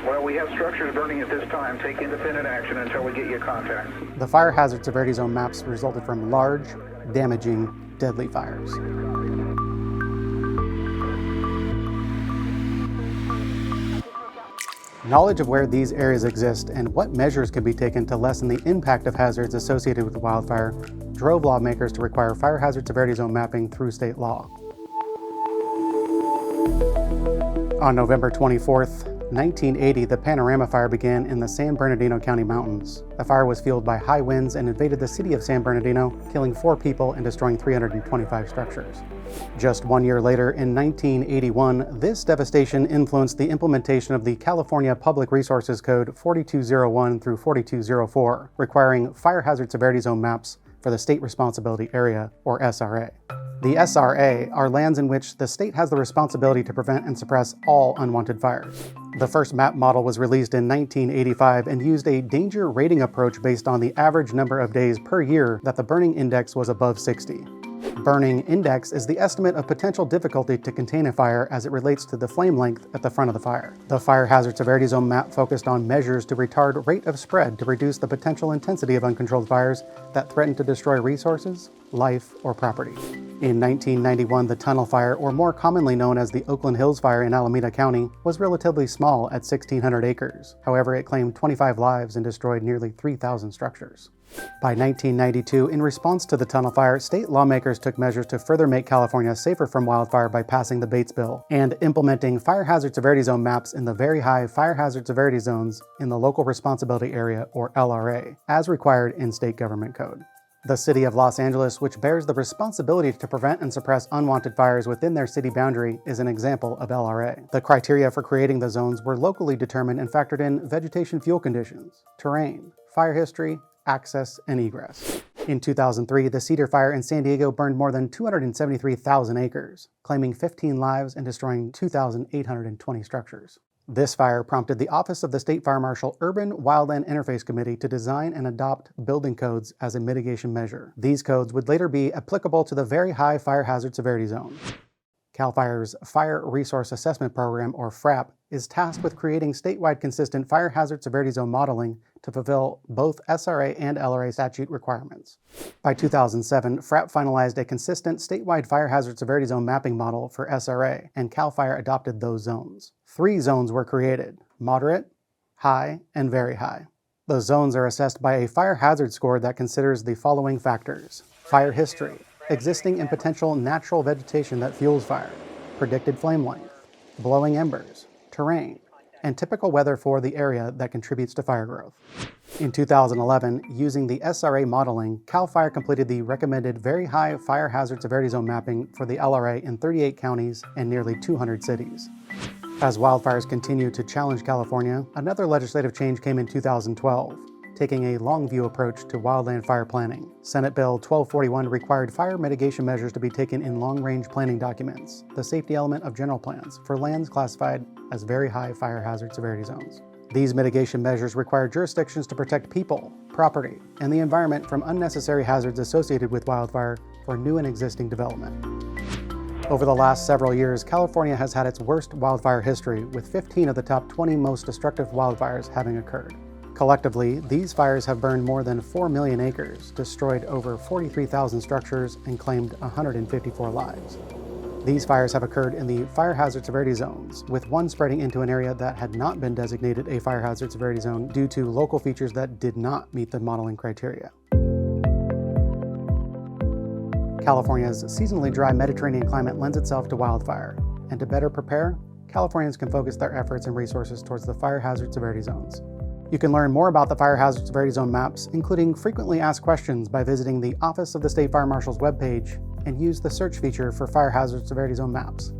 Well, we have structures burning at this time. Take independent action until we get you contact. The fire hazard severity zone maps resulted from large, damaging, deadly fires. Knowledge of where these areas exist and what measures can be taken to lessen the impact of hazards associated with wildfire drove lawmakers to require fire hazard severity zone mapping through state law. On November 24th, 1980, the Panorama Fire began in the San Bernardino County mountains. The fire was fueled by high winds and invaded the city of San Bernardino, killing 4 people and destroying 325 structures. Just 1 year later, in 1981, this devastation influenced the implementation of the California Public Resources Code 4201 through 4204, requiring fire hazard severity zone maps for the State Responsibility Area, or SRA. The SRA are lands in which the state has the responsibility to prevent and suppress all unwanted fires. The first map model was released in 1985 and used a danger rating approach based on the average number of days per year that the burning index was above 60. Burning index is the estimate of potential difficulty to contain a fire as it relates to the flame length at the front of the fire. The fire hazard severity zone map focused on measures to retard rate of spread to reduce the potential intensity of uncontrolled fires that threaten to destroy resources, life, or property. In 1991, the Tunnel Fire, or more commonly known as the Oakland Hills Fire in Alameda County, was relatively small at 1,600 acres. However, it claimed 25 lives and destroyed nearly 3,000 structures. By 1992, in response to the Tunnel Fire, state lawmakers took measures to further make California safer from wildfire by passing the Bates Bill and implementing fire hazard severity zone maps in the very high fire hazard severity zones in the Local Responsibility Area, or LRA, as required in state government code. The City of Los Angeles, which bears the responsibility to prevent and suppress unwanted fires within their city boundary, is an example of LRA. The criteria for creating the zones were locally determined and factored in vegetation fuel conditions, terrain, fire history, access, and egress. In 2003, the Cedar Fire in San Diego burned more than 273,000 acres, claiming 15 lives and destroying 2,820 structures. This fire prompted the Office of the State Fire Marshal Urban Wildland Interface Committee to design and adopt building codes as a mitigation measure. These codes would later be applicable to the very high fire hazard severity zone. CAL FIRE's Fire Resource Assessment Program, or FRAP, is tasked with creating statewide consistent fire hazard severity zone modeling to fulfill both SRA and LRA statute requirements. By 2007, FRAP finalized a consistent statewide fire hazard severity zone mapping model for SRA, and CAL FIRE adopted those zones. 3 zones were created: moderate, high, and very high. The zones are assessed by a fire hazard score that considers the following factors: fire history, existing and potential natural vegetation that fuels fire, predicted flame length, blowing embers, terrain, and typical weather for the area that contributes to fire growth. In 2011, using the SRA modeling, CAL FIRE completed the recommended very high fire hazard severity zone mapping for the LRA in 38 counties and nearly 200 cities. As wildfires continue to challenge California, another legislative change came in 2012. Taking a long view approach to wildland fire planning. Senate Bill 1241 required fire mitigation measures to be taken in long-range planning documents, the safety element of general plans, for lands classified as very high fire hazard severity zones. These mitigation measures require jurisdictions to protect people, property, and the environment from unnecessary hazards associated with wildfire for new and existing development. Over the last several years, California has had its worst wildfire history, with 15 of the top 20 most destructive wildfires having occurred. Collectively, these fires have burned more than 4 million acres, destroyed over 43,000 structures, and claimed 154 lives. These fires have occurred in the fire hazard severity zones, with one spreading into an area that had not been designated a fire hazard severity zone due to local features that did not meet the modeling criteria. California's seasonally dry Mediterranean climate lends itself to wildfire, and to better prepare, Californians can focus their efforts and resources towards the fire hazard severity zones. You can learn more about the fire hazard severity zone maps, including frequently asked questions, by visiting the Office of the State Fire Marshal's webpage and use the search feature for fire hazard severity zone maps.